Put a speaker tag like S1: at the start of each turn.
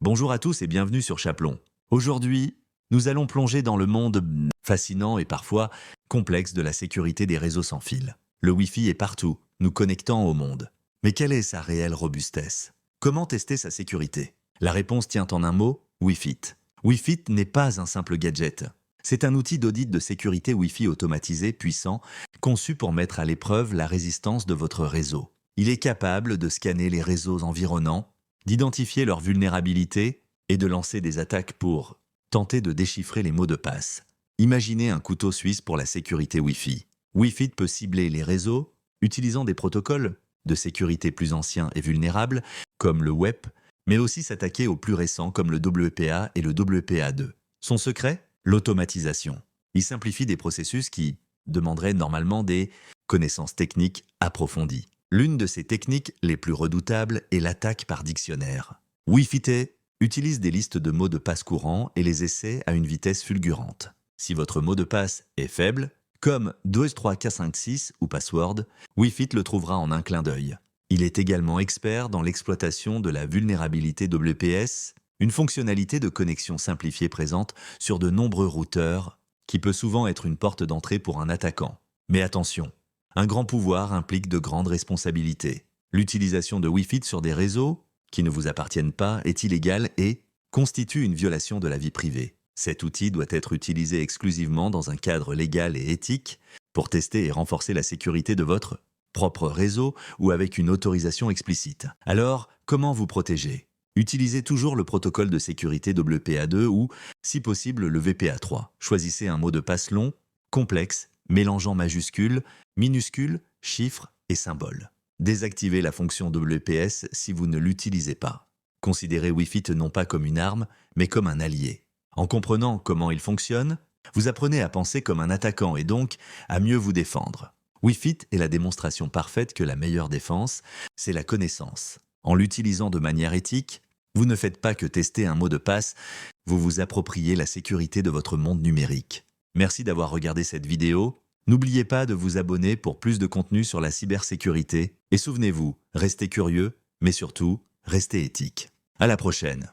S1: Bonjour à tous et bienvenue sur Chaplon. Aujourd'hui, nous allons plonger dans le monde fascinant et parfois complexe de la sécurité des réseaux sans fil. Le Wi-Fi est partout, nous connectant au monde. Mais quelle est sa réelle robustesse? Comment tester sa sécurité? La réponse tient en un mot, Wi-Fi. Wi-Fi n'est pas un simple gadget. C'est un outil d'audit de sécurité Wi-Fi automatisé puissant, conçu pour mettre à l'épreuve la résistance de votre réseau. Il est capable de scanner les réseaux environnants, d'identifier leurs vulnérabilités et de lancer des attaques pour tenter de déchiffrer les mots de passe. Imaginez un couteau suisse pour la sécurité Wi-Fi. Wi-Fi peut cibler les réseaux utilisant des protocoles de sécurité plus anciens et vulnérables, comme le WEP, mais aussi s'attaquer aux plus récents comme le WPA et le WPA2. Son secret? L'automatisation. Il simplifie des processus qui demanderaient normalement des connaissances techniques approfondies. L'une de ces techniques les plus redoutables est l'attaque par dictionnaire. Wi-Fi utilise des listes de mots de passe courants et les essaie à une vitesse fulgurante. Si votre mot de passe est faible, comme 2S3K56 ou password, Wi-Fi le trouvera en un clin d'œil. Il est également expert dans l'exploitation de la vulnérabilité WPS, une fonctionnalité de connexion simplifiée présente sur de nombreux routeurs qui peut souvent être une porte d'entrée pour un attaquant. Mais attention, un grand pouvoir implique de grandes responsabilités. L'utilisation de Wi-Fi sur des réseaux qui ne vous appartiennent pas est illégale et constitue une violation de la vie privée. Cet outil doit être utilisé exclusivement dans un cadre légal et éthique pour tester et renforcer la sécurité de votre propre réseau ou avec une autorisation explicite. Alors, comment vous protéger? Utilisez toujours le protocole de sécurité WPA2 ou, si possible, le WPA3. Choisissez un mot de passe long, complexe, mélangeant majuscules, minuscules, chiffres et symboles. Désactivez la fonction WPS si vous ne l'utilisez pas. Considérez Wi-Fi non pas comme une arme, mais comme un allié. En comprenant comment il fonctionne, vous apprenez à penser comme un attaquant et donc à mieux vous défendre. Wi-Fi est la démonstration parfaite que la meilleure défense, c'est la connaissance. En l'utilisant de manière éthique, vous ne faites pas que tester un mot de passe, vous vous appropriez la sécurité de votre monde numérique. Merci d'avoir regardé cette vidéo. N'oubliez pas de vous abonner pour plus de contenu sur la cybersécurité. Et souvenez-vous, restez curieux, mais surtout, restez éthique. À la prochaine.